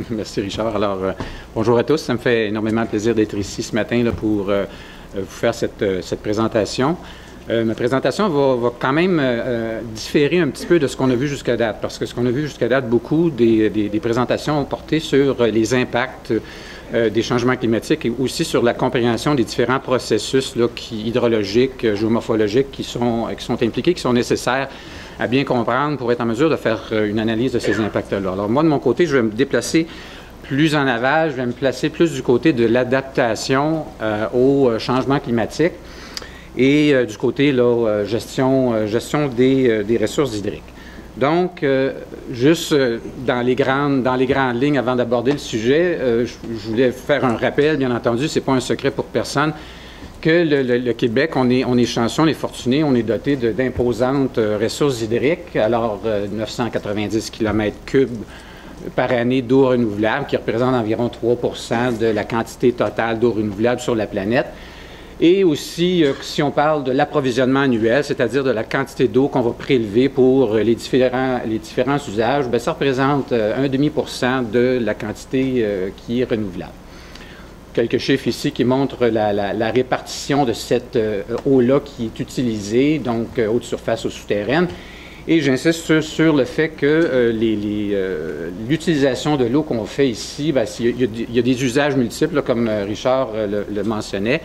Merci Richard. Alors, bonjour à tous. Ça me fait énormément plaisir d'être ici ce matin là, pour vous faire cette présentation. Ma présentation va quand même différer un petit peu de ce qu'on a vu jusqu'à date, parce que ce qu'on a vu jusqu'à date, beaucoup des présentations ont porté sur les impacts des changements climatiques et aussi sur la compréhension des différents processus là, hydrologiques, géomorphologiques qui sont impliqués, qui sont nécessaires à bien comprendre pour être en mesure de faire une analyse de ces impacts-là. Alors moi, de mon côté, je vais me déplacer plus en aval, je vais me placer plus du côté de l'adaptation au changement climatique et du côté là, gestion des ressources hydriques. Donc, juste dans les grandes lignes, avant d'aborder le sujet, je voulais faire un rappel, bien entendu, ce n'est pas un secret pour personne, que le Québec, on est chanceux, on est fortuné, on est doté d'imposantes ressources hydriques. Alors, 990 km3 par année d'eau renouvelable, qui représente environ 3 % de la quantité totale d'eau renouvelable sur la planète. Et aussi, si on parle de l'approvisionnement annuel, c'est-à-dire de la quantité d'eau qu'on va prélever pour les différents usages, bien, ça représente 1,5 % de la quantité qui est renouvelable. Quelques chiffres ici qui montrent la répartition de cette eau-là qui est utilisée, donc eau de surface ou souterraine. Et j'insiste sur le fait que l'utilisation de l'eau qu'on fait ici, bien, il y a des usages multiples, là, comme Richard le mentionnait.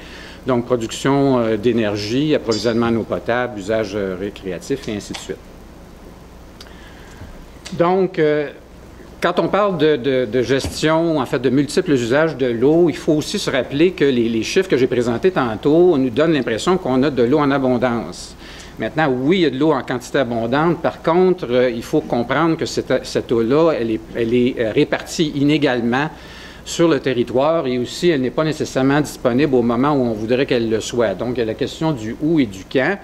Donc, production d'énergie, approvisionnement en eau potable, usage récréatif et ainsi de suite. Donc, quand on parle de gestion, en fait, de multiples usages de l'eau, il faut aussi se rappeler que les chiffres que j'ai présentés tantôt nous donnent l'impression qu'on a de l'eau en abondance. Maintenant, oui, il y a de l'eau en quantité abondante. Par contre, il faut comprendre que cette eau-là, elle est répartie inégalement sur le territoire et aussi, elle n'est pas nécessairement disponible au moment où on voudrait qu'elle le soit. Donc, il y a la question du où et du quand.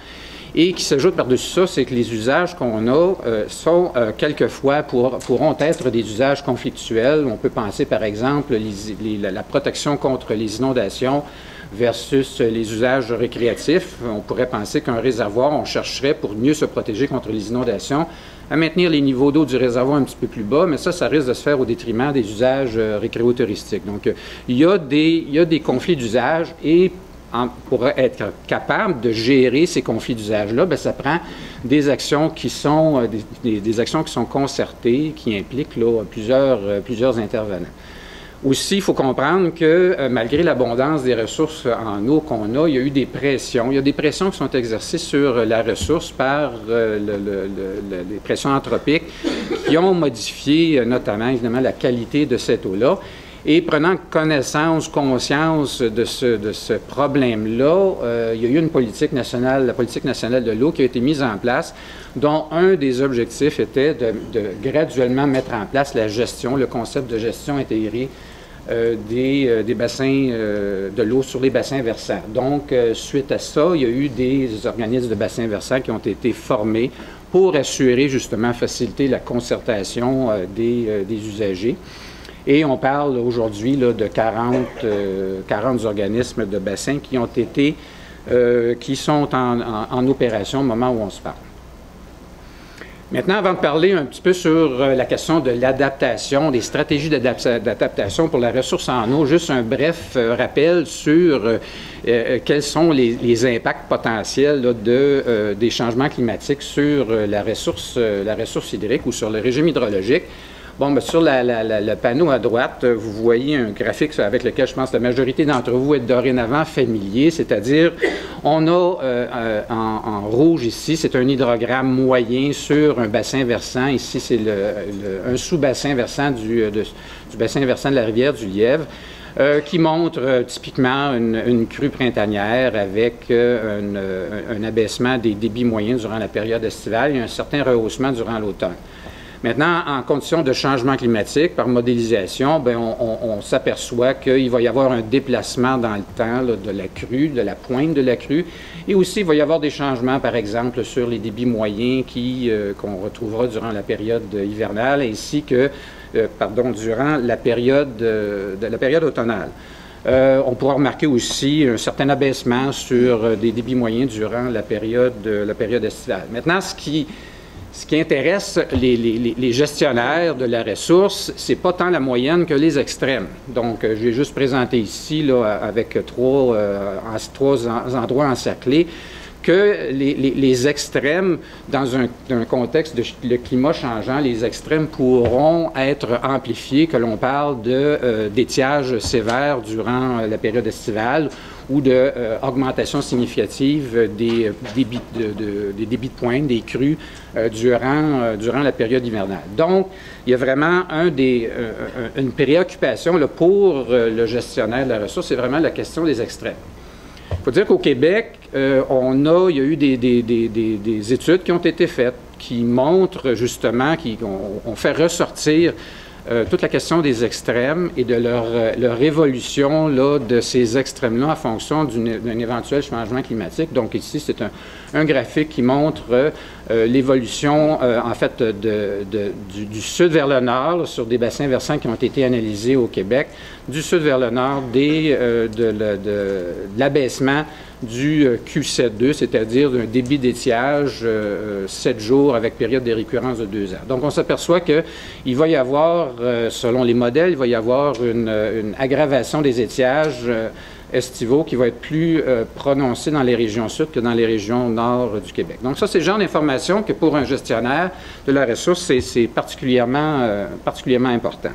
Et qui s'ajoute par-dessus ça, c'est que les usages qu'on a sont quelquefois pourront être des usages conflictuels. On peut penser, par exemple, la protection contre les inondations versus les usages récréatifs. On pourrait penser qu'un réservoir, on chercherait pour mieux se protéger contre les inondations à maintenir les niveaux d'eau du réservoir un petit peu plus bas, mais ça risque de se faire au détriment des usages récréotouristiques. Donc, il y a des conflits d'usage et pour être capable de gérer ces conflits d'usage-là, bien, ça prend des actions qui sont des actions qui sont concertées, qui impliquent là, plusieurs intervenants. Aussi, il faut comprendre que malgré l'abondance des ressources en eau qu'on a, il y a eu des pressions. Il y a des pressions qui sont exercées sur la ressource par les pressions anthropiques qui ont modifié notamment, évidemment, la qualité de cette eau-là. Et prenant conscience de ce problème-là, il y a eu une politique nationale, la politique nationale de l'eau qui a été mise en place, dont un des objectifs était de graduellement mettre en place la gestion, le concept de gestion intégrée des bassins de l'eau sur les bassins versants. Donc, suite à ça, il y a eu des organismes de bassins versants qui ont été formés pour assurer, justement, faciliter la concertation des usagers. Et on parle aujourd'hui de 40 organismes de bassins qui sont en opération au moment où on se parle. Maintenant, avant de parler un petit peu sur la question de l'adaptation, des stratégies d'adaptation pour la ressource en eau, juste un bref rappel sur quels sont les impacts potentiels là, des changements climatiques sur la ressource hydrique ou sur le régime hydrologique. Bon, bien, sur le panneau à droite, vous voyez un graphique avec lequel je pense que la majorité d'entre vous est dorénavant familier, c'est-à-dire on a en rouge ici, c'est un hydrogramme moyen sur un bassin versant. Ici, c'est un sous-bassin versant du bassin versant de la rivière du Lièvre. Qui montre typiquement une crue printanière avec un abaissement des débits moyens durant la période estivale et un certain rehaussement durant l'automne. Maintenant, en conditions de changement climatique, par modélisation, bien, on s'aperçoit qu'il va y avoir un déplacement dans le temps là, de la crue, de la pointe de la crue, et aussi il va y avoir des changements, par exemple, sur les débits moyens qu'on retrouvera durant la période hivernale, ainsi que, durant la période automnale. On pourra remarquer aussi un certain abaissement sur des débits moyens durant la période estivale. Maintenant, ce qui Ce qui intéresse les gestionnaires de la ressource, c'est pas tant la moyenne que les extrêmes. Donc, j'ai juste présenté ici, là, avec trois endroits encerclés, que les extrêmes, dans un contexte de le climat changeant, les extrêmes pourront être amplifiés, que l'on parle d'étiage sévère durant la période estivale ou d'augmentation significative des débits de pointe, des crues durant la période hivernale. Donc, il y a vraiment une préoccupation là, pour le gestionnaire de la ressource, c'est vraiment la question des extrêmes. Il faut dire qu'au Québec, il y a eu des études qui ont été faites qui montrent justement, qui ont fait ressortir toute la question des extrêmes et de leur évolution là, de ces extrêmes-là en fonction d'un éventuel changement climatique. Donc ici, c'est un graphique qui montre l'évolution, en fait, du sud vers le nord, là, sur des bassins versants qui ont été analysés au Québec, du sud vers le nord, de l'abaissement du Q7.2, c'est-à-dire d'un débit d'étiage 7 jours avec période de récurrence de 2 ans. Donc, on s'aperçoit qu'il va y avoir, selon les modèles, il va y avoir une aggravation des étiages estivaux qui va être plus prononcée dans les régions sud que dans les régions nord du Québec. Donc, ça, c'est le genre d'information que pour un gestionnaire de la ressource, c'est particulièrement important.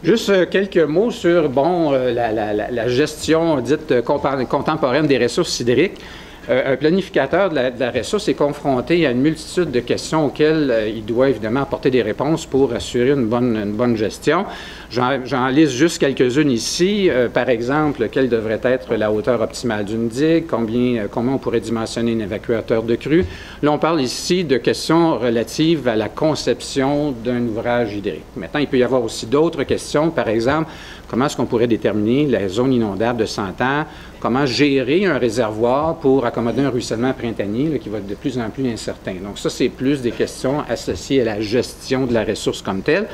Juste quelques mots sur la gestion dite contemporaine des ressources hydriques. Un planificateur de la ressource est confronté à une multitude de questions auxquelles il doit évidemment apporter des réponses pour assurer une bonne gestion. J'en liste juste quelques-unes ici. Par exemple, quelle devrait être la hauteur optimale d'une digue, comment on pourrait dimensionner un évacuateur de crue. Là, on parle ici de questions relatives à la conception d'un ouvrage hydrique. Maintenant, il peut y avoir aussi d'autres questions. Par exemple, comment est-ce qu'on pourrait déterminer la zone inondable de 100 ans? Comment gérer un réservoir pour accommoder un ruissellement printanier là, qui va être de plus en plus incertain. Donc ça, c'est plus des questions associées à la gestion de la ressource comme telle.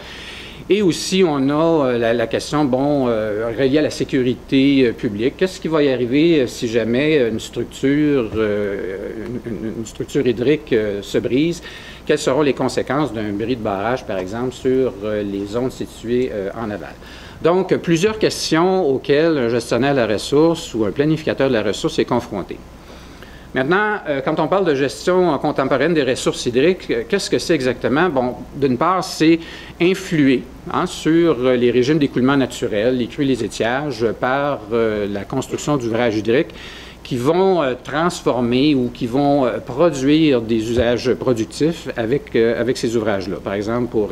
Et aussi, on a la question, reliée à la sécurité publique. Qu'est-ce qui va y arriver si jamais une structure hydrique se brise? Quelles seront les conséquences d'un bris de barrage, par exemple, sur les zones situées en aval? Donc, plusieurs questions auxquelles un gestionnaire de la ressource ou un planificateur de la ressource est confronté. Maintenant, quand on parle de gestion contemporaine des ressources hydriques, qu'est-ce que c'est exactement? Bon, d'une part, c'est influer sur les régimes d'écoulement naturel, les crues et les étiages, par la construction d'ouvrages hydriques qui vont transformer ou qui vont produire des usages productifs avec ces ouvrages-là. Par exemple, pour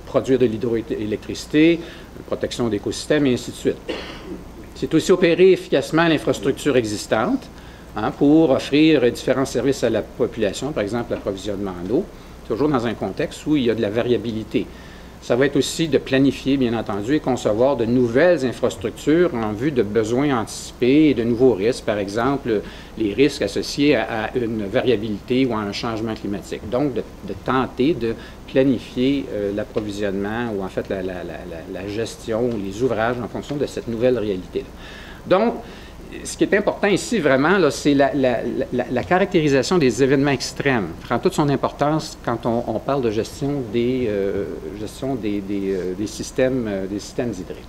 produire de l'hydroélectricité, protection d'écosystèmes et ainsi de suite. C'est aussi opérer efficacement l'infrastructure existante pour offrir différents services à la population, par exemple l'approvisionnement en eau, toujours dans un contexte où il y a de la variabilité. Ça va être aussi de planifier, bien entendu, et concevoir de nouvelles infrastructures en vue de besoins anticipés et de nouveaux risques, par exemple les risques associés à une variabilité ou à un changement climatique. Donc, de tenter de planifier l'approvisionnement ou en fait la gestion, les ouvrages en fonction de cette nouvelle réalité-là. Donc, ce qui est important ici, vraiment, c'est la caractérisation des événements extrêmes. Prend toute son importance quand on parle de gestion des systèmes hydriques.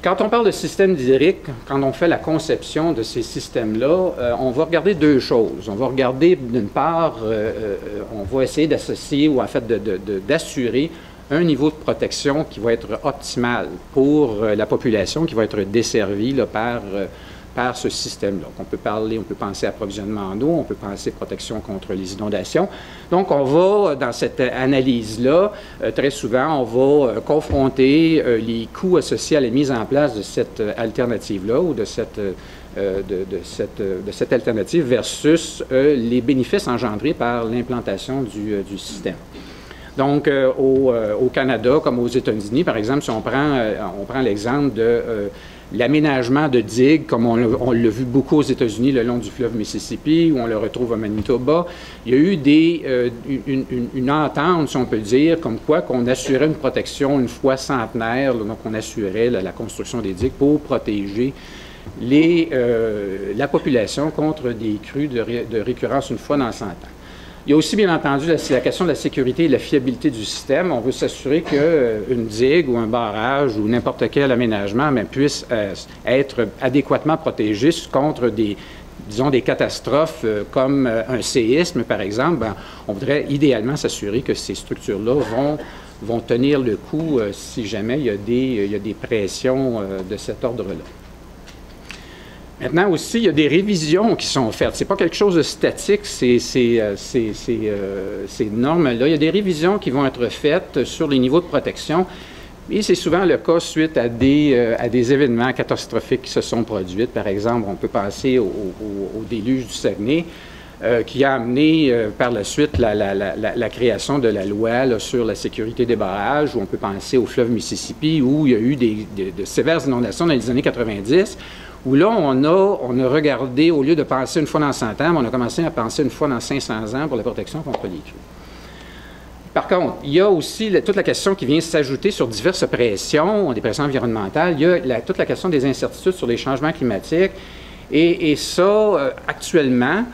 Quand on parle de systèmes hydriques, quand on fait la conception de ces systèmes-là, on va regarder deux choses. On va regarder, d'une part, on va essayer d'associer ou en fait d'assurer un niveau de protection qui va être optimal pour la population qui va être desservie là, par ce système-là. On peut penser approvisionnement en eau, on peut penser protection contre les inondations. Donc, on va, dans cette analyse-là, très souvent, on va confronter les coûts associés à la mise en place de cette alternative-là ou de cette alternative versus les bénéfices engendrés par l'implantation du système. Donc, au Canada, comme aux États-Unis, par exemple, si on prend l'exemple de l'aménagement de digues, comme on l'a vu beaucoup aux États-Unis le long du fleuve Mississippi, où on le retrouve au Manitoba, il y a eu une entente, si on peut dire, comme quoi qu'on assurait une protection une fois centenaire, là, donc on assurait la construction des digues pour protéger la population contre des crues de récurrence une fois dans 100 ans. Il y a aussi, bien entendu, la question de la sécurité et de la fiabilité du système. On veut s'assurer qu'une digue ou un barrage ou n'importe quel aménagement puisse être adéquatement protégé contre disons, des catastrophes comme un séisme, par exemple. On voudrait idéalement s'assurer que ces structures-là vont tenir le coup si jamais il y a des pressions de cet ordre-là. Maintenant aussi, il y a des révisions qui sont faites. Ce n'est pas quelque chose de statique, ces normes-là. Il y a des révisions qui vont être faites sur les niveaux de protection. Et c'est souvent le cas suite à des événements catastrophiques qui se sont produits. Par exemple, on peut penser au déluge du Saguenay, qui a amené par la suite la création de la loi là, sur la sécurité des barrages, ou on peut penser au fleuve Mississippi, où il y a eu de sévères inondations dans les années 90, où là, on a regardé, au lieu de penser une fois dans 100 ans, on a commencé à penser une fois dans 500 ans pour la protection contre les crues. Par contre, il y a aussi toute la question qui vient s'ajouter sur diverses pressions, des pressions environnementales. Il y a toute la question des incertitudes sur les changements climatiques. Et ça, actuellement,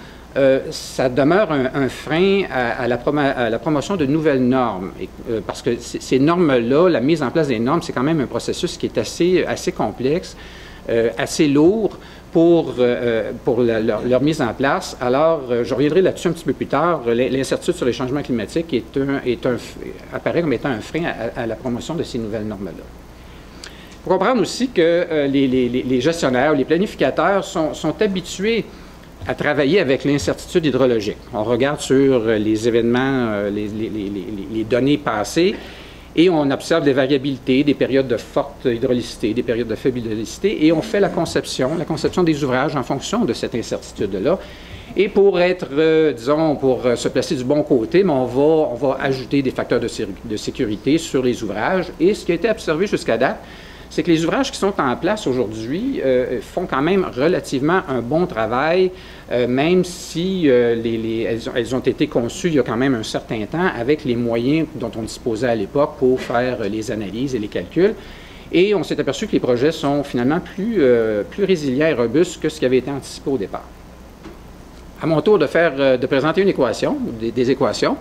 ça demeure un frein à la promotion de nouvelles normes. Parce que ces normes-là, la mise en place des normes, c'est quand même un processus qui est assez complexe, assez lourd pour leur mise en place. Alors, je reviendrai là-dessus un petit peu plus tard. L'incertitude sur les changements climatiques apparaît comme étant un frein à la promotion de ces nouvelles normes-là. Il faut comprendre aussi que les gestionnaires, les planificateurs sont habitués à travailler avec l'incertitude hydrologique. On regarde sur les événements, les données passées, et on observe des variabilités, des périodes de forte hydraulicité, des périodes de faible hydraulicité, et on fait la conception des ouvrages en fonction de cette incertitude-là. Et pour être, disons, pour se placer du bon côté, on va ajouter des facteurs de sécurité sur les ouvrages. Et ce qui a été observé jusqu'à date, c'est que les ouvrages qui sont en place aujourd'hui font quand même relativement un bon travail, même si elles ont été conçues il y a quand même un certain temps avec les moyens dont on disposait à l'époque pour faire les analyses et les calculs. Et on s'est aperçu que les projets sont finalement plus résilients et robustes que ce qui avait été anticipé au départ. À mon tour de présenter une équation, des équations.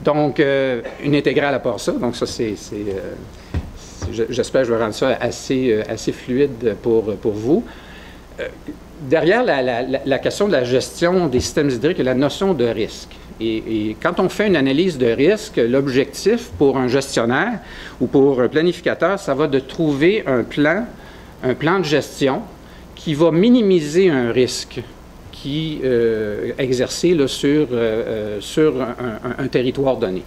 Donc, une intégrale à part ça. Donc, ça, j'espère que je vais rendre ça assez fluide pour vous. Derrière la question de la gestion des systèmes hydriques, il y a la notion de risque. Et quand on fait une analyse de risque, l'objectif pour un gestionnaire ou pour un planificateur, ça va de trouver un plan de gestion qui va minimiser un risque qui est exercé là, sur un territoire donné.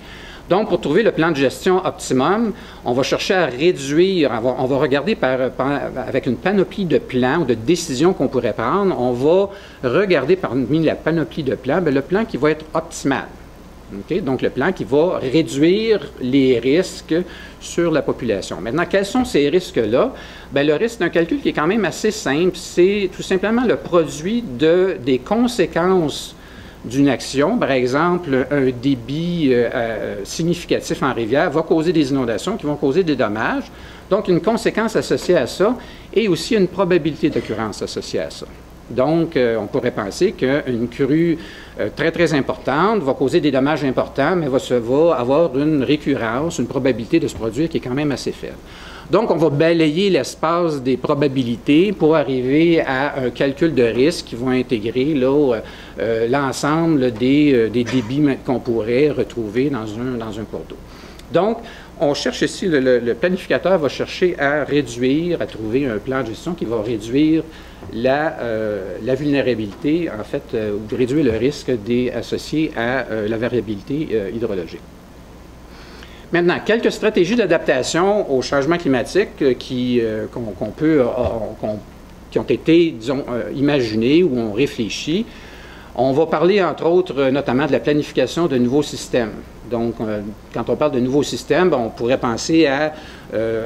Donc, pour trouver le plan de gestion optimum, on va chercher à réduire, on va regarder avec une panoplie de plans ou de décisions qu'on pourrait prendre, on va regarder parmi la panoplie de plans, le plan qui va être optimal. Okay? Donc, le plan qui va réduire les risques sur la population. Maintenant, quels sont ces risques-là? Le risque d'un calcul qui est quand même assez simple, c'est tout simplement le produit des conséquences d'une action. Par exemple, un débit significatif en rivière va causer des inondations qui vont causer des dommages. Donc, une conséquence associée à ça et aussi une probabilité d'occurrence associée à ça. Donc, on pourrait penser qu'une crue très, très importante va causer des dommages importants, mais va avoir une récurrence, une probabilité de se produire qui est quand même assez faible. Donc, on va balayer l'espace des probabilités pour arriver à un calcul de risque qui va intégrer l'ensemble des débits qu'on pourrait retrouver dans un cours d'eau. Donc, on cherche ici, le planificateur va chercher à trouver un plan de gestion qui va réduire la vulnérabilité, en fait, ou réduire le risque associé à la variabilité hydrologique. Maintenant, quelques stratégies d'adaptation au changement climatique qui ont été, disons, imaginées ou on réfléchit. On va parler, entre autres, notamment de la planification de nouveaux systèmes. Donc, quand on parle de nouveaux systèmes, on pourrait penser à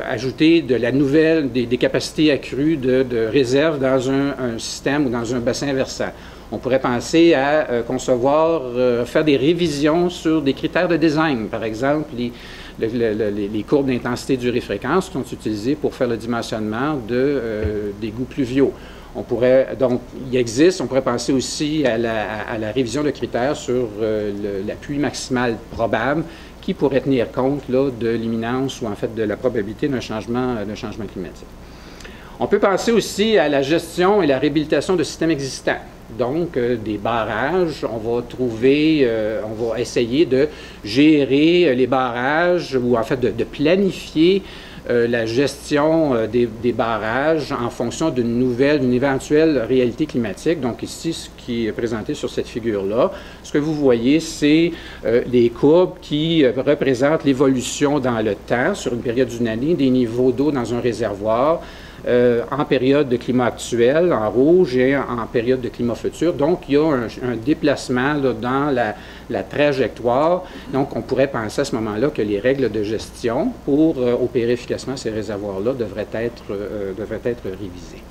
ajouter des capacités accrues de réserve dans un système ou dans un bassin versant. On pourrait penser à concevoir, faire des révisions sur des critères de design, par exemple les courbes d'intensité, durée, fréquence qui sont utilisées pour faire le dimensionnement des goûts pluviaux. On pourrait, donc, il existe, on pourrait penser aussi à la révision de critères sur l'appui maximal probable qui pourrait tenir compte là, de l'imminence ou en fait de la probabilité d'un changement climatique. On peut penser aussi à la gestion et la réhabilitation de systèmes existants. Donc, des barrages, on va essayer de gérer les barrages ou en fait de planifier la gestion des barrages en fonction d'une éventuelle réalité climatique. Donc ici, ce qui est présenté sur cette figure-là, ce que vous voyez, c'est les courbes qui représentent l'évolution dans le temps, sur une période d'une année, des niveaux d'eau dans un réservoir, en période de climat actuel, en rouge, et en période de climat futur. Donc, il y a un déplacement là, dans la trajectoire. Donc, on pourrait penser à ce moment-là que les règles de gestion pour opérer efficacement ces réservoirs-là devraient être révisées.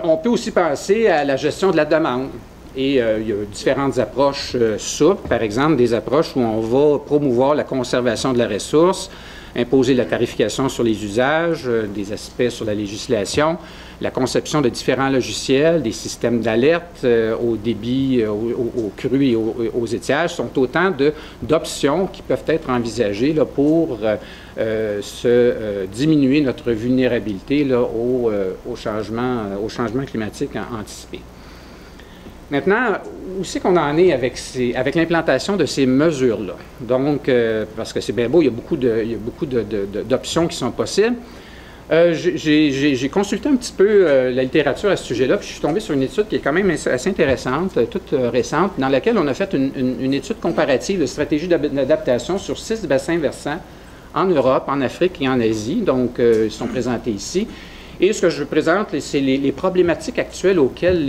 On peut aussi penser à la gestion de la demande. Et il y a différentes approches souples, par exemple des approches où on va promouvoir la conservation de la ressource, imposer la tarification sur les usages, des aspects sur la législation, la conception de différents logiciels, des systèmes d'alerte au débit, aux crues et aux étiages, sont autant d'options qui peuvent être envisagées là, pour diminuer notre vulnérabilité là, au changement climatique anticipé. Maintenant, où c'est qu'on en est avec l'implantation de ces mesures-là? Donc, parce que c'est bien beau, il y a beaucoup d'options qui sont possibles. J'ai consulté un petit peu la littérature à ce sujet-là, puis je suis tombé sur une étude qui est quand même assez intéressante, toute récente, dans laquelle on a fait une étude comparative de stratégies d'adaptation sur 6 bassins versants en Europe, en Afrique et en Asie. Donc, ils sont présentés ici. Et ce que je présente, c'est les problématiques actuelles auxquelles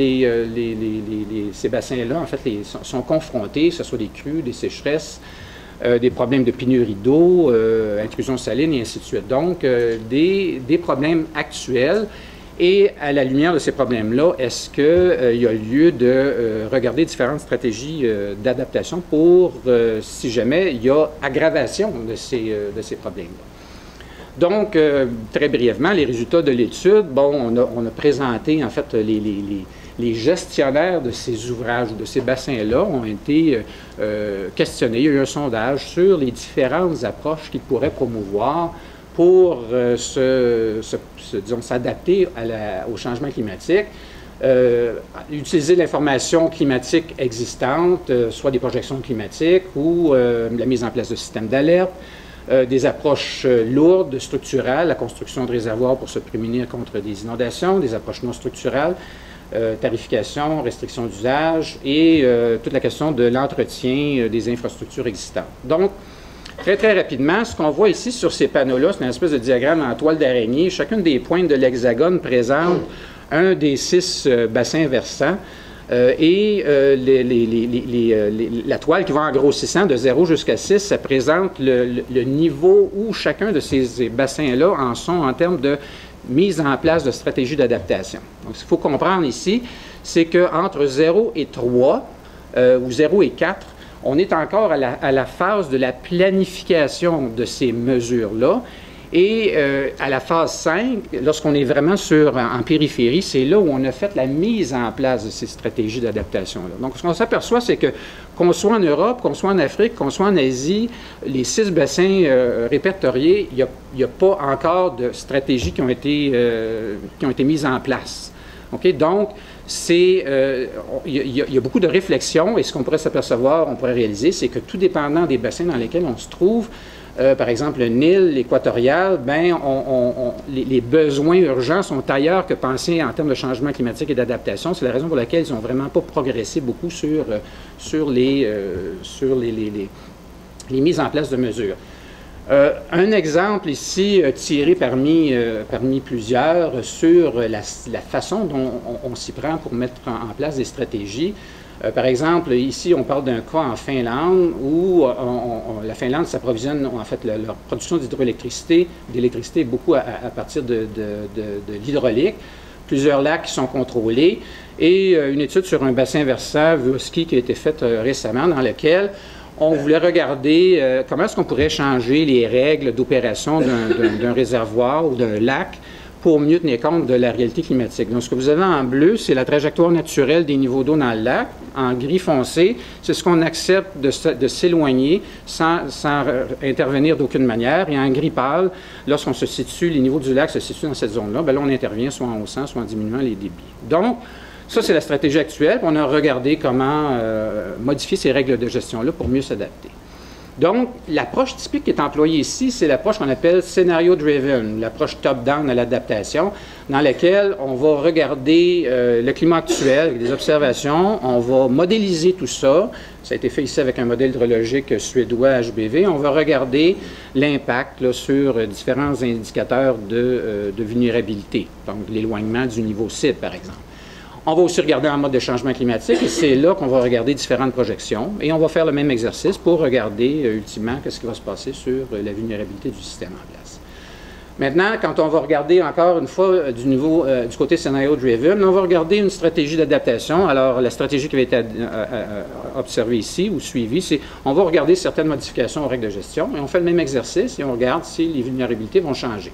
ces bassins-là, en fait, sont confrontés, que ce soit des crues, des sécheresses, des problèmes de pénurie d'eau, intrusion saline et ainsi de suite. Donc, des problèmes actuels. Et à la lumière de ces problèmes-là, est-ce qu'il y a lieu de regarder différentes stratégies d'adaptation pour, si jamais il y a aggravation de ces problèmes-là? Donc, très brièvement, les résultats de l'étude, bon, on a présenté, en fait, les gestionnaires de ces ouvrages, de ces bassins-là, ont été questionnés. Il y a eu un sondage sur les différentes approches qu'ils pourraient promouvoir pour s'adapter au changement climatique. Utiliser l'information climatique existante, soit des projections climatiques ou la mise en place de systèmes d'alerte, des approches lourdes, structurales, la construction de réservoirs pour se prémunir contre des inondations, des approches non structurales, tarification, restriction d'usage et toute la question de l'entretien des infrastructures existantes. Donc, très, très rapidement, ce qu'on voit ici sur ces panneaux-là, c'est une espèce de diagramme en toile d'araignée. Chacune des pointes de l'hexagone présente un des 6 bassins versants. La toile qui va en grossissant de 0 jusqu'à 6, ça présente le niveau où chacun de ces bassins-là en sont en termes de mise en place de stratégies d'adaptation. Donc, ce qu'il faut comprendre ici, c'est qu'entre 0 et 3, ou 0 et 4, on est encore à la phase de la planification de ces mesures-là. Et à la phase 5, lorsqu'on est vraiment en périphérie, c'est là où on a fait la mise en place de ces stratégies d'adaptation-là. Donc, ce qu'on s'aperçoit, c'est qu'on soit en Europe, qu'on soit en Afrique, qu'on soit en Asie, les 6 bassins répertoriés, il n'y a pas encore de stratégies qui ont été mises en place. Okay? Donc, il y a beaucoup de réflexions et ce qu'on pourrait s'apercevoir, on pourrait réaliser, c'est que tout dépendant des bassins dans lesquels on se trouve, par exemple, le Nil équatorial, ben, les besoins urgents sont ailleurs que pensés en termes de changement climatique et d'adaptation. C'est la raison pour laquelle ils n'ont vraiment pas progressé beaucoup sur les mises en place de mesures. Un exemple ici tiré parmi plusieurs sur la façon dont on s'y prend pour mettre en place des stratégies. Par exemple, ici, on parle d'un cas en Finlande où la Finlande s'approvisionne, en fait, leur production d'électricité beaucoup à partir de l'hydraulique plusieurs lacs qui sont contrôlés, et une étude sur un bassin versant Vuoski qui a été faite récemment, dans laquelle on voulait regarder comment est-ce qu'on pourrait changer les règles d'opération d'un réservoir ou d'un lac pour mieux tenir compte de la réalité climatique. Donc, ce que vous avez en bleu, c'est la trajectoire naturelle des niveaux d'eau dans le lac. En gris foncé, c'est ce qu'on accepte de s'éloigner sans intervenir d'aucune manière. Et en gris pâle, lorsqu'on se situe, les niveaux du lac se situent dans cette zone-là, bien là, on intervient soit en haussant, soit en diminuant les débits. Donc, ça, c'est la stratégie actuelle. On a regardé comment modifier ces règles de gestion-là pour mieux s'adapter. Donc, l'approche typique qui est employée ici, c'est l'approche qu'on appelle scénario-driven, l'approche top-down à l'adaptation, dans laquelle on va regarder le climat actuel avec des observations, on va modéliser tout ça. Ça a été fait ici avec un modèle hydrologique suédois HBV. On va regarder l'impact sur différents indicateurs de vulnérabilité, donc l'éloignement du niveau cible, par exemple. On va aussi regarder en mode de changement climatique, et c'est là qu'on va regarder différentes projections, et on va faire le même exercice pour regarder ultimement ce qui va se passer sur la vulnérabilité du système en place. Maintenant, quand on va regarder encore une fois du côté scénario-driven, on va regarder une stratégie d'adaptation. Alors, la stratégie qui avait été observée ici ou suivie, c'est on va regarder certaines modifications aux règles de gestion, et on fait le même exercice, et on regarde si les vulnérabilités vont changer.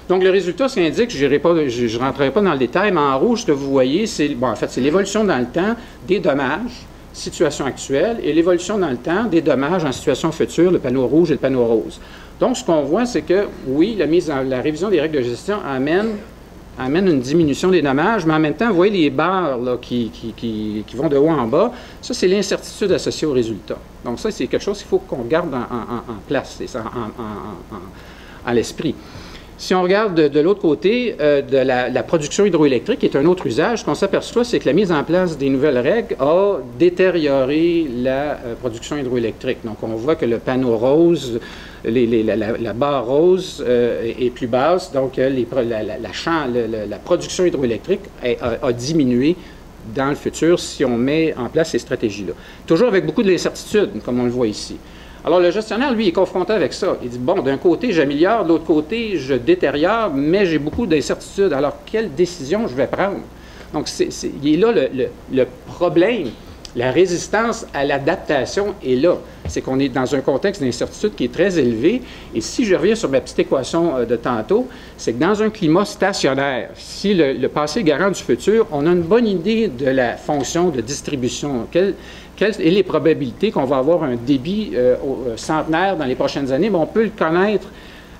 Donc, le résultat, ce qui indique, je ne rentrerai pas dans le détail, mais en rouge, ce que vous voyez, c'est l'évolution dans le temps des dommages, situation actuelle, et l'évolution dans le temps des dommages en situation future, le panneau rouge et le panneau rose. Donc, ce qu'on voit, c'est que, oui, la révision des règles de gestion amène une diminution des dommages, mais en même temps, vous voyez les barres là, qui vont de haut en bas, ça, c'est l'incertitude associée au résultat. Donc, ça, c'est quelque chose qu'il faut qu'on garde en place, à l'esprit. Si on regarde de l'autre côté de la production hydroélectrique, qui est un autre usage, ce qu'on s'aperçoit, c'est que la mise en place des nouvelles règles a détérioré la production hydroélectrique. Donc, on voit que le panneau rose, la barre rose est plus basse, donc la production hydroélectrique a diminué dans le futur si on met en place ces stratégies-là. Toujours avec beaucoup d'incertitudes, comme on le voit ici. Alors, le gestionnaire, lui, est confronté avec ça. Il dit, bon, d'un côté, j'améliore, de l'autre côté, je détériore, mais j'ai beaucoup d'incertitudes. Alors, quelle décision je vais prendre? Donc, il est là le problème. La résistance à l'adaptation est là. C'est qu'on est dans un contexte d'incertitude qui est très élevé. Et si je reviens sur ma petite équation de tantôt, c'est que dans un climat stationnaire, si le passé est garant du futur, on a une bonne idée de la fonction de distribution. Quelles sont les probabilités qu'on va avoir un débit centenaire dans les prochaines années? Bien, on peut le connaître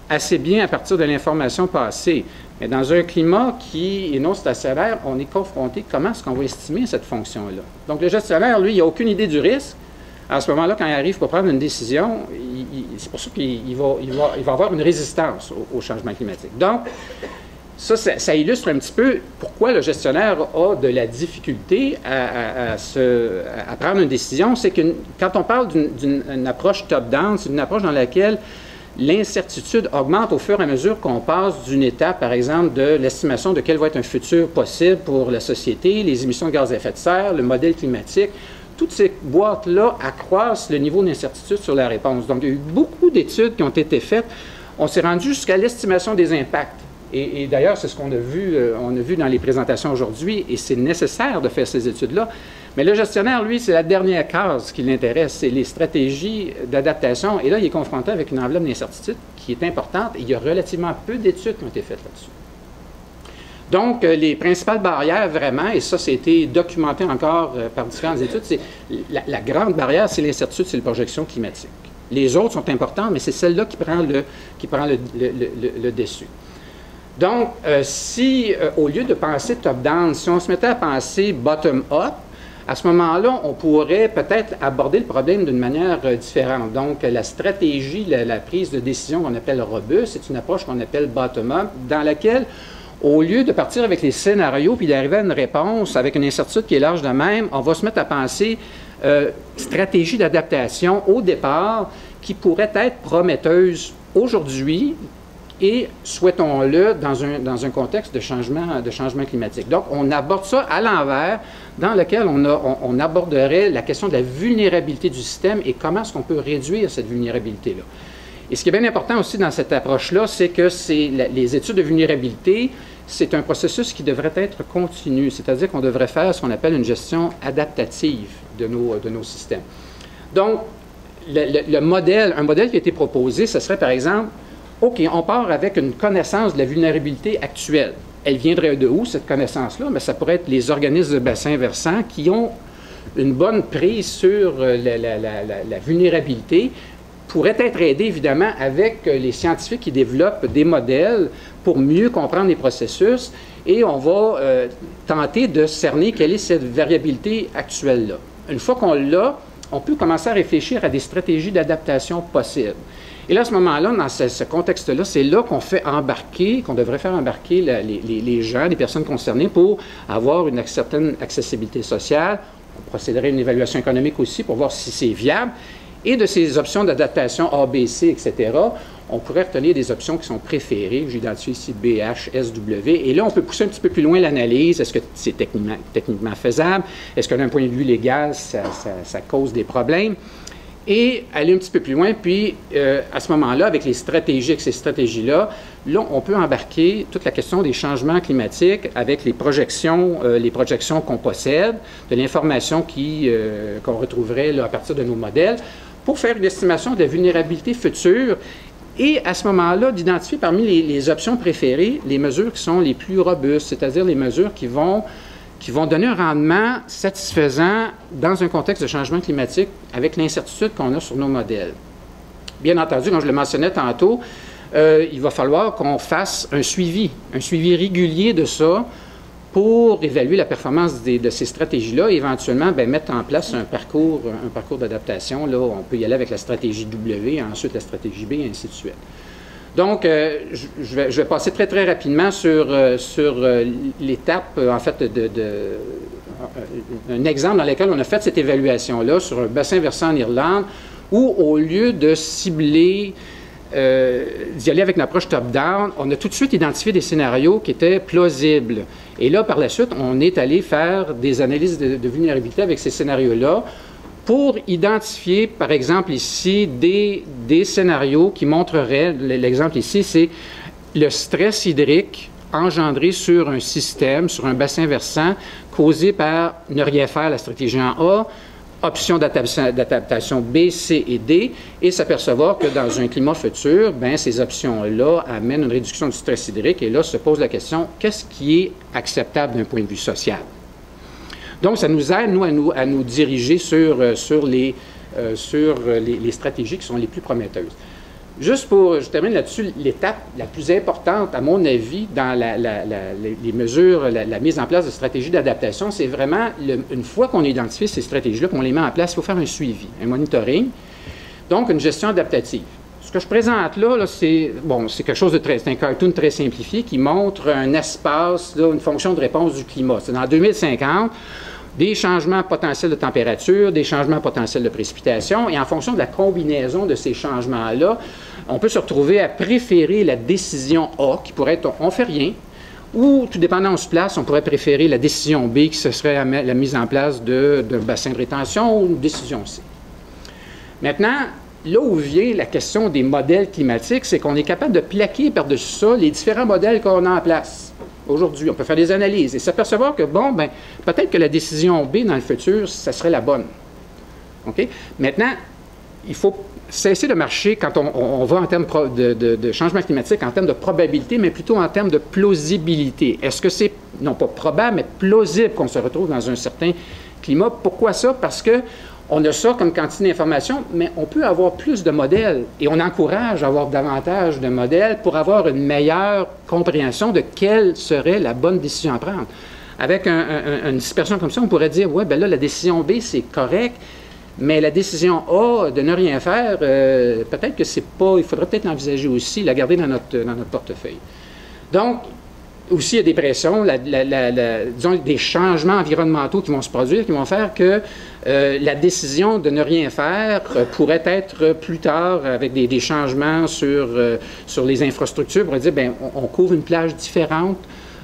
assez bien à partir de l'information passée. Mais dans un climat qui est non stationnaire, on est confronté comment est-ce qu'on va estimer cette fonction-là. Donc, le gestionnaire, lui, il n'a aucune idée du risque. À ce moment-là, quand il arrive pour prendre une décision, c'est pour ça qu'il va avoir une résistance au changement climatique. Donc, ça illustre un petit peu pourquoi le gestionnaire a de la difficulté à prendre une décision. C'est que quand on parle d'une approche top-down, c'est une approche dans laquelle l'incertitude augmente au fur et à mesure qu'on passe d'une étape, par exemple, de l'estimation de quel va être un futur possible pour la société, les émissions de gaz à effet de serre, le modèle climatique. Toutes ces boîtes-là accroissent le niveau d'incertitude sur la réponse. Donc, il y a eu beaucoup d'études qui ont été faites. On s'est rendu jusqu'à l'estimation des impacts. Et d'ailleurs, c'est ce qu'on a vu dans les présentations aujourd'hui, et c'est nécessaire de faire ces études-là. Mais le gestionnaire, lui, c'est la dernière case qui l'intéresse, c'est les stratégies d'adaptation. Et là, il est confronté avec une enveloppe d'incertitude qui est importante, et il y a relativement peu d'études qui ont été faites là-dessus. Donc, les principales barrières, vraiment, et ça, été documenté encore par différentes études, c'est la grande barrière, c'est l'incertitude, c'est la projection climatique. Les autres sont importantes, mais c'est celle-là qui prend le dessus. Donc, si, au lieu de penser top-down, si on se mettait à penser bottom-up, à ce moment-là, on pourrait peut-être aborder le problème d'une manière différente. Donc, la stratégie, la prise de décision qu'on appelle robuste, c'est une approche qu'on appelle bottom-up, dans laquelle, au lieu de partir avec les scénarios puis d'arriver à une réponse avec une incertitude qui est large de même, on va se mettre à penser stratégie d'adaptation au départ qui pourrait être prometteuse aujourd'hui, et, souhaitons-le, dans un contexte de changement climatique. Donc, on aborde ça à l'envers, dans lequel on aborderait la question de la vulnérabilité du système et comment est-ce qu'on peut réduire cette vulnérabilité-là. Et ce qui est bien important aussi dans cette approche-là, c'est que les études de vulnérabilité, c'est un processus qui devrait être continu, c'est-à-dire qu'on devrait faire ce qu'on appelle une gestion adaptative de nos systèmes. Donc, un modèle qui a été proposé, ce serait par exemple, OK, on part avec une connaissance de la vulnérabilité actuelle. Elle viendrait de où, cette connaissance-là? Bien, ça pourrait être les organismes de bassin versant qui ont une bonne prise sur la vulnérabilité, pourraient être aidés, évidemment, avec les scientifiques qui développent des modèles pour mieux comprendre les processus, et on va tenter de cerner quelle est cette variabilité actuelle-là. Une fois qu'on l'a, on peut commencer à réfléchir à des stratégies d'adaptation possibles. Et là, à ce moment-là, dans ce contexte-là, c'est là qu'on devrait faire embarquer les gens, les personnes concernées pour avoir une certaine accessibilité sociale. On procéderait à une évaluation économique aussi pour voir si c'est viable. Et de ces options d'adaptation A, B, C, etc., on pourrait retenir des options qui sont préférées. J'ai identifié ici B, H, S, W. Et là, on peut pousser un petit peu plus loin l'analyse. Est-ce que c'est techniquement faisable? Est-ce que d'un point de vue légal, ça cause des problèmes? Et aller un petit peu plus loin, puis à ce moment-là, avec ces stratégies-là, là, on peut embarquer toute la question des changements climatiques avec les projections qu'on possède, de l'information qu'on retrouverait là, à partir de nos modèles, pour faire une estimation de la vulnérabilité future et à ce moment-là, d'identifier parmi les options préférées les mesures qui sont les plus robustes, c'est-à-dire les mesures qui vont donner un rendement satisfaisant dans un contexte de changement climatique avec l'incertitude qu'on a sur nos modèles. Bien entendu, comme je le mentionnais tantôt, il va falloir qu'on fasse un suivi régulier de ça pour évaluer la performance de ces stratégies-là et éventuellement mettre en place un parcours d'adaptation. Là, on peut y aller avec la stratégie W, ensuite la stratégie B, et ainsi de suite. Donc, je vais passer très, très rapidement sur l'étape, en fait, un exemple dans lequel on a fait cette évaluation-là sur un bassin versant en Irlande, où au lieu de cibler, d'y aller avec une approche top-down, on a tout de suite identifié des scénarios qui étaient plausibles. Et là, par la suite, on est allé faire des analyses de vulnérabilité avec ces scénarios-là, pour identifier, par exemple ici, des scénarios qui montreraient, l'exemple ici, c'est le stress hydrique engendré sur un système, sur un bassin versant, causé par ne rien faire, la stratégie en A, option d'adaptation B, C et D, et s'apercevoir que dans un climat futur, ces options-là amènent une réduction du stress hydrique, et là se pose la question, qu'est-ce qui est acceptable d'un point de vue social? Donc, ça nous aide, nous, à nous diriger sur les stratégies qui sont les plus prometteuses. Je termine là-dessus, l'étape la plus importante, à mon avis, dans les mesures, la mise en place de stratégies d'adaptation, c'est vraiment, une fois qu'on a identifié ces stratégies-là, qu'on les met en place, il faut faire un suivi, un monitoring, donc une gestion adaptative. Ce que je présente là, c'est quelque chose de c'est un cartoon très simplifié qui montre un espace, là, une fonction de réponse du climat. C'est dans 2050, des changements potentiels de température, des changements potentiels de précipitation, et en fonction de la combinaison de ces changements-là, on peut se retrouver à préférer la décision A, qui pourrait être « on ne fait rien », ou, tout dépendant où on se place, on pourrait préférer la décision B, qui ce serait la mise en place d'un bassin de rétention, ou une décision C. Maintenant, là où vient la question des modèles climatiques, c'est qu'on est capable de plaquer par-dessus ça les différents modèles qu'on a en place. Aujourd'hui, on peut faire des analyses et s'apercevoir que, peut-être que la décision B dans le futur, ça serait la bonne. OK? Maintenant, il faut cesser de marcher quand on va en termes de changement climatique, en termes de probabilité, mais plutôt en termes de plausibilité. Est-ce que c'est, non pas probable, mais plausible qu'on se retrouve dans un certain climat? Pourquoi ça? Parce que on a ça comme quantité d'informations, mais on peut avoir plus de modèles et on encourage à avoir davantage de modèles pour avoir une meilleure compréhension de quelle serait la bonne décision à prendre. Avec une dispersion comme ça, on pourrait dire, là, la décision B, c'est correct, mais la décision A de ne rien faire, peut-être que c'est pas, il faudrait peut-être l'envisager aussi, la garder dans notre portefeuille. Donc, aussi, il y a des pressions, disons, des changements environnementaux qui vont se produire, qui vont faire que la décision de ne rien faire pourrait être plus tard, avec des changements sur les infrastructures, on pourrait dire, on couvre une plage différente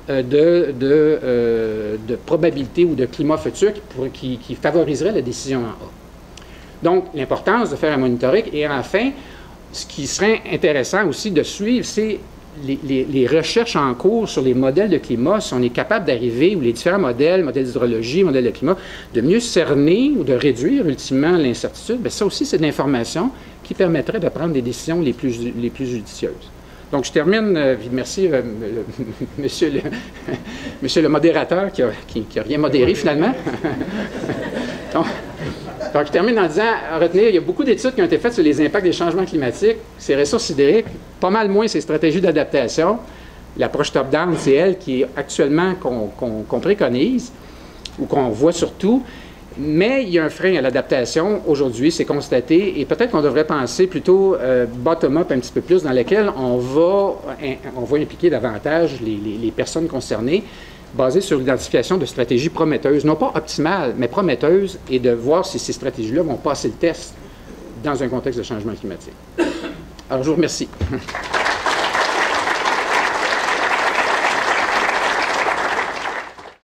de probabilité ou de climat futur qui favoriserait la décision en A. Donc, l'importance de faire un monitoring. Et enfin, ce qui serait intéressant aussi de suivre, c'est les recherches en cours sur les modèles de climat, si on est capable d'arriver, ou les différents modèles d'hydrologie, modèles de climat, de mieux cerner ou de réduire ultimement l'incertitude, bien, ça aussi, c'est de l'information qui permettrait de prendre des décisions les plus judicieuses. Donc, je termine, merci monsieur le modérateur qui a rien modéré finalement. Donc, je termine en disant, à retenir, il y a beaucoup d'études qui ont été faites sur les impacts des changements climatiques, ces ressources hydriques, pas mal moins ces stratégies d'adaptation. L'approche top-down, c'est elle qui est actuellement qu'on préconise ou qu'on voit surtout. Mais il y a un frein à l'adaptation aujourd'hui, c'est constaté, et peut-être qu'on devrait penser plutôt bottom-up un petit peu plus, dans lequel on va impliquer davantage les personnes concernées, basé sur l'identification de stratégies prometteuses, non pas optimales, mais prometteuses, et de voir si ces stratégies-là vont passer le test dans un contexte de changement climatique. Alors, je vous remercie.